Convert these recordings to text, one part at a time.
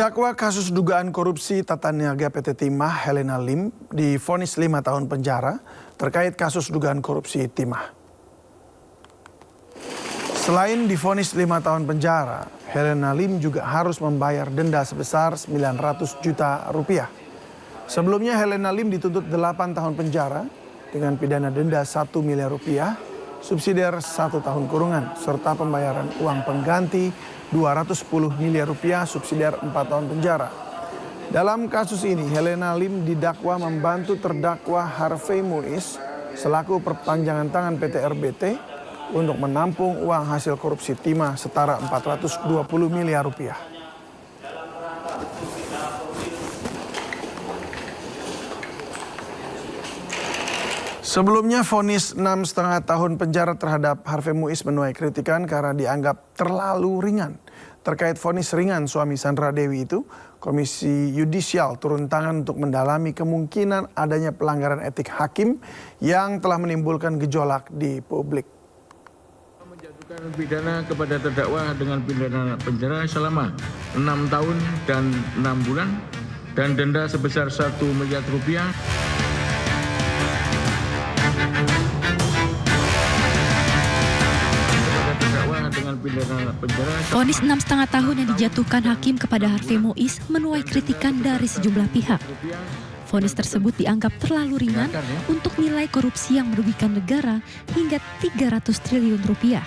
Terdakwa kasus dugaan korupsi tata niaga PT Timah Helena Lim divonis 5 tahun penjara terkait kasus dugaan korupsi Timah. Selain divonis 5 tahun penjara, Helena Lim juga harus membayar denda sebesar 900 juta rupiah. Sebelumnya Helena Lim dituntut 8 tahun penjara dengan pidana denda 1 miliar rupiah, subsidiar 1 tahun kurungan, serta pembayaran uang pengganti 210 miliar rupiah, subsidiar 4 tahun penjara. Dalam kasus ini, Helena Lim didakwa membantu terdakwa Harvey Muiz selaku perpanjangan tangan PT RBT untuk menampung uang hasil korupsi Timah setara 420 miliar rupiah. Sebelumnya vonis 6,5 tahun penjara terhadap Harvey Muiz menuai kritikan karena dianggap terlalu ringan. Terkait vonis ringan suami Sandra Dewi itu, Komisi Yudisial turun tangan untuk mendalami kemungkinan adanya pelanggaran etik hakim yang telah menimbulkan gejolak di publik. Menjatuhkan pidana kepada terdakwa dengan pidana penjara selama 6 tahun dan 6 bulan dan denda sebesar 1 miliar rupiah. Vonis 6,5 tahun yang dijatuhkan hakim kepada Harvey Muiz menuai kritikan dari sejumlah pihak. Vonis tersebut dianggap terlalu ringan untuk nilai korupsi yang merugikan negara hingga 300 triliun rupiah.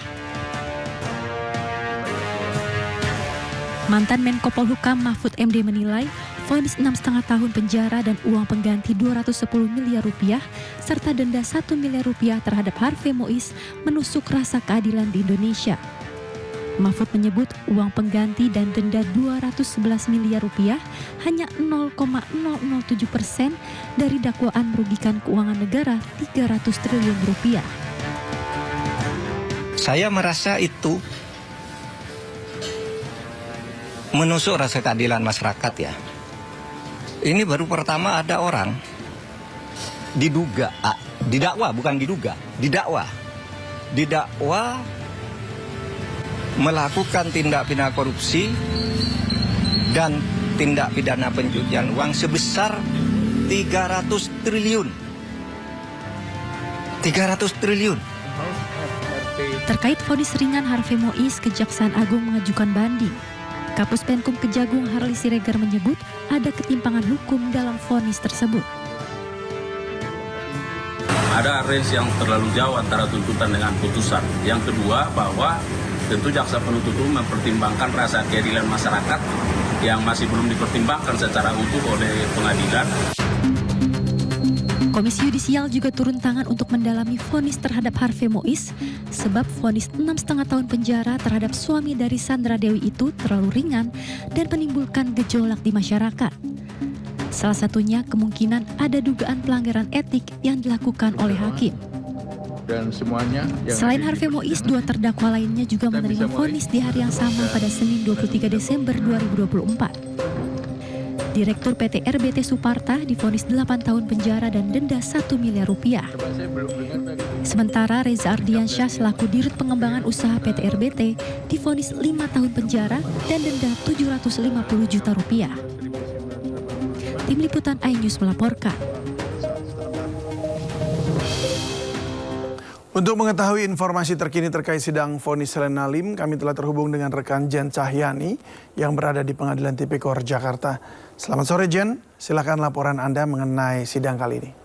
Mantan Menko Polhukam Mahfud MD menilai vonis 6,5 tahun penjara dan uang pengganti 210 miliar rupiah serta denda 1 miliar rupiah terhadap Harvey Muiz menusuk rasa keadilan di Indonesia. Mahfud menyebut uang pengganti dan denda 211 miliar rupiah hanya 0,007% dari dakwaan merugikan keuangan negara 300 triliun rupiah. Saya merasa itu menusuk rasa keadilan masyarakat ya. Ini baru pertama ada orang didakwa melakukan tindak pidana korupsi dan tindak pidana pencucian uang sebesar 300 triliun. 300 triliun. Terkait vonis ringan Harvey Muiz, Kejaksaan Agung mengajukan banding. Kapus Penkum Kejagung Harli Siregar menyebut ada ketimpangan hukum dalam vonis tersebut. Ada range yang terlalu jauh antara tuntutan dengan putusan. Yang kedua, bahwa tentu jaksa penuntut umum mempertimbangkan rasa keadilan masyarakat yang masih belum dipertimbangkan secara utuh oleh pengadilan. Komisi Yudisial juga turun tangan untuk mendalami vonis terhadap Harvey Muiz sebab vonis 6,5 tahun penjara terhadap suami dari Sandra Dewi itu terlalu ringan dan menimbulkan gejolak di masyarakat. Salah satunya kemungkinan ada dugaan pelanggaran etik yang dilakukan oleh hakim. Dan semuanya selain Harvey Muiz, 2 terdakwa lainnya juga menerima vonis di hari yang sama pada Senin 23 Desember 2024. Direktur PT RBT Suparta divonis 8 tahun penjara dan denda 1 miliar rupiah. Sementara Reza Ardiansyah selaku Dirut Pengembangan Usaha PT RBT divonis 5 tahun penjara dan denda 750 juta rupiah. Tim Liputan iNews melaporkan. Untuk mengetahui informasi terkini terkait sidang vonis Helena Lim, kami telah terhubung dengan rekan Jen Cahyani yang berada di Pengadilan Tipikor Jakarta. Selamat sore Jen, silakan laporan Anda mengenai sidang kali ini.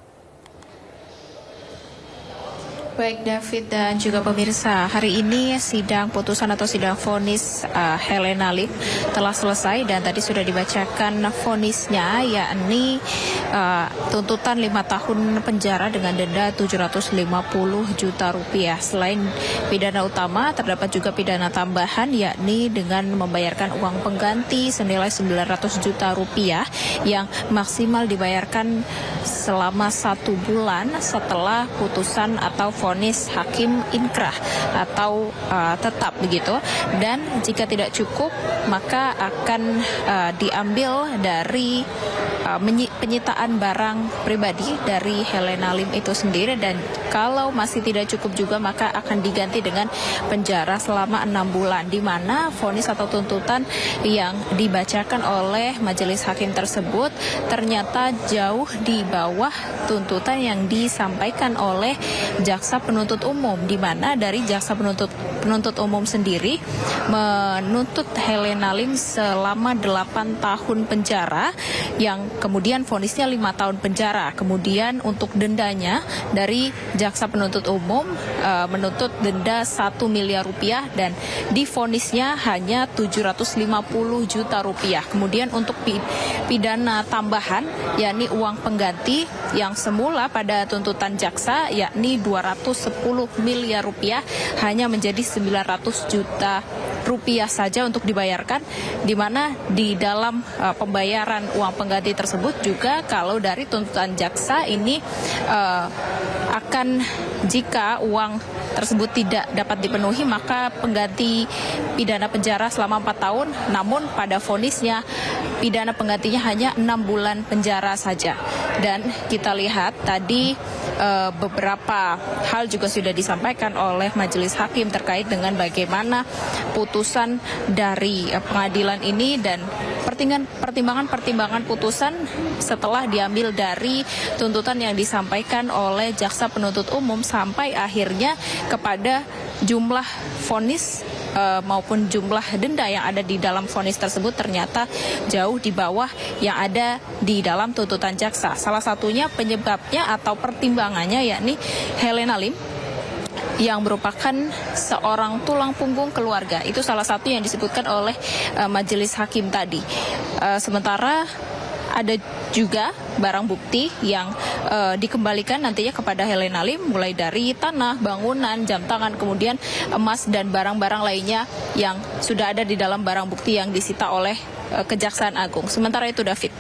Baik David dan juga pemirsa, hari ini sidang putusan atau sidang vonis Helena Lim telah selesai dan tadi sudah dibacakan vonisnya, yakni tuntutan 5 tahun penjara dengan denda 750 juta rupiah. Selain pidana utama, terdapat juga pidana tambahan, yakni dengan membayarkan uang pengganti senilai 900 juta rupiah yang maksimal dibayarkan selama 1 bulan setelah putusan atau vonis vonis hakim inkrah atau tetap begitu. Dan jika tidak cukup maka akan diambil dari penyitaan barang pribadi dari Helena Lim itu sendiri, dan kalau masih tidak cukup juga maka akan diganti dengan penjara selama 6 bulan, di mana vonis atau tuntutan yang dibacakan oleh majelis hakim tersebut ternyata jauh di bawah tuntutan yang disampaikan oleh jaksa penuntut umum, di mana dari jaksa penuntut umum sendiri menuntut Helena Lim selama 8 tahun penjara, yang kemudian vonisnya 5 tahun penjara. Kemudian untuk dendanya dari jaksa penuntut umum menuntut denda 1 miliar rupiah dan divonisnya hanya 750 juta rupiah. Kemudian untuk pidana tambahan yakni uang pengganti yang semula pada tuntutan jaksa yakni 210 miliar rupiah hanya menjadi 900 juta rupiah saja untuk dibayarkan, di mana di dalam pembayaran uang pengganti tersebut juga kalau dari tuntutan jaksa ini akan, jika uang tersebut tidak dapat dipenuhi maka pengganti pidana penjara selama 4 tahun, namun pada vonisnya pidana penggantinya hanya 6 bulan penjara saja. Dan kita lihat tadi beberapa hal juga sudah disampaikan oleh majelis hakim terkait dengan bagaimana putusan dari pengadilan ini dan pertimbangan putusan setelah diambil dari tuntutan yang disampaikan oleh jaksa penuntut umum sampai akhirnya kepada jumlah vonis maupun jumlah denda yang ada di dalam vonis tersebut ternyata jauh di bawah yang ada di dalam tuntutan jaksa. Salah satunya penyebabnya atau pertimbangannya yakni Helena Lim yang merupakan seorang tulang punggung keluarga. Itu salah satu yang disebutkan oleh majelis hakim tadi. Sementara ada juga barang bukti yang dikembalikan nantinya kepada Helena Lim, mulai dari tanah, bangunan, jam tangan, kemudian emas dan barang-barang lainnya yang sudah ada di dalam barang bukti yang disita oleh Kejaksaan Agung. Sementara itu, David.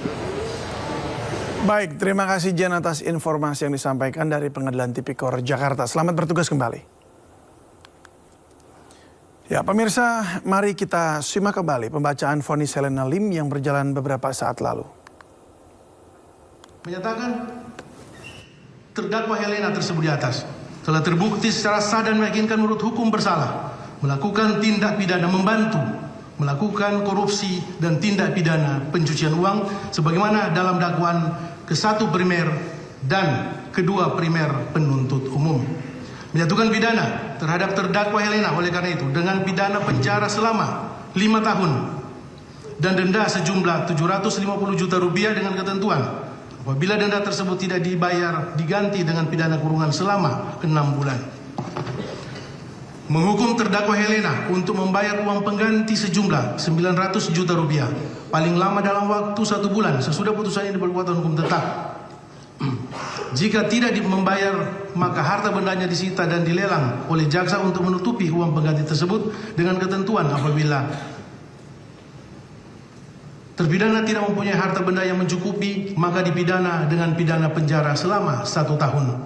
Baik, terima kasih Jen atas informasi yang disampaikan dari Pengadilan Tipikor Jakarta. Selamat bertugas kembali. Ya, pemirsa, mari kita simak kembali pembacaan vonis Helena Lim yang berjalan beberapa saat lalu. Menyatakan terdakwa Helena tersebut di atas telah terbukti secara sah dan meyakinkan menurut hukum bersalah melakukan tindak pidana membantu melakukan korupsi dan tindak pidana pencucian uang sebagaimana dalam dakwaan ke-1 primer dan kedua primer penuntut umum. Menyatukan pidana terhadap terdakwa Helena oleh karena itu dengan pidana penjara selama 5 tahun dan denda sejumlah 750 juta rupiah dengan ketentuan apabila denda tersebut tidak dibayar diganti dengan pidana kurungan selama 6 bulan. Menghukum terdakwa Helena untuk membayar uang pengganti sejumlah 900 juta rupiah paling lama dalam waktu 1 bulan sesudah putusan ini berkekuatan hukum tetap. Jika tidak membayar maka harta bendanya disita dan dilelang oleh jaksa untuk menutupi uang pengganti tersebut dengan ketentuan apabila terpidana tidak mempunyai harta benda yang mencukupi maka dipidana dengan pidana penjara selama 1 tahun.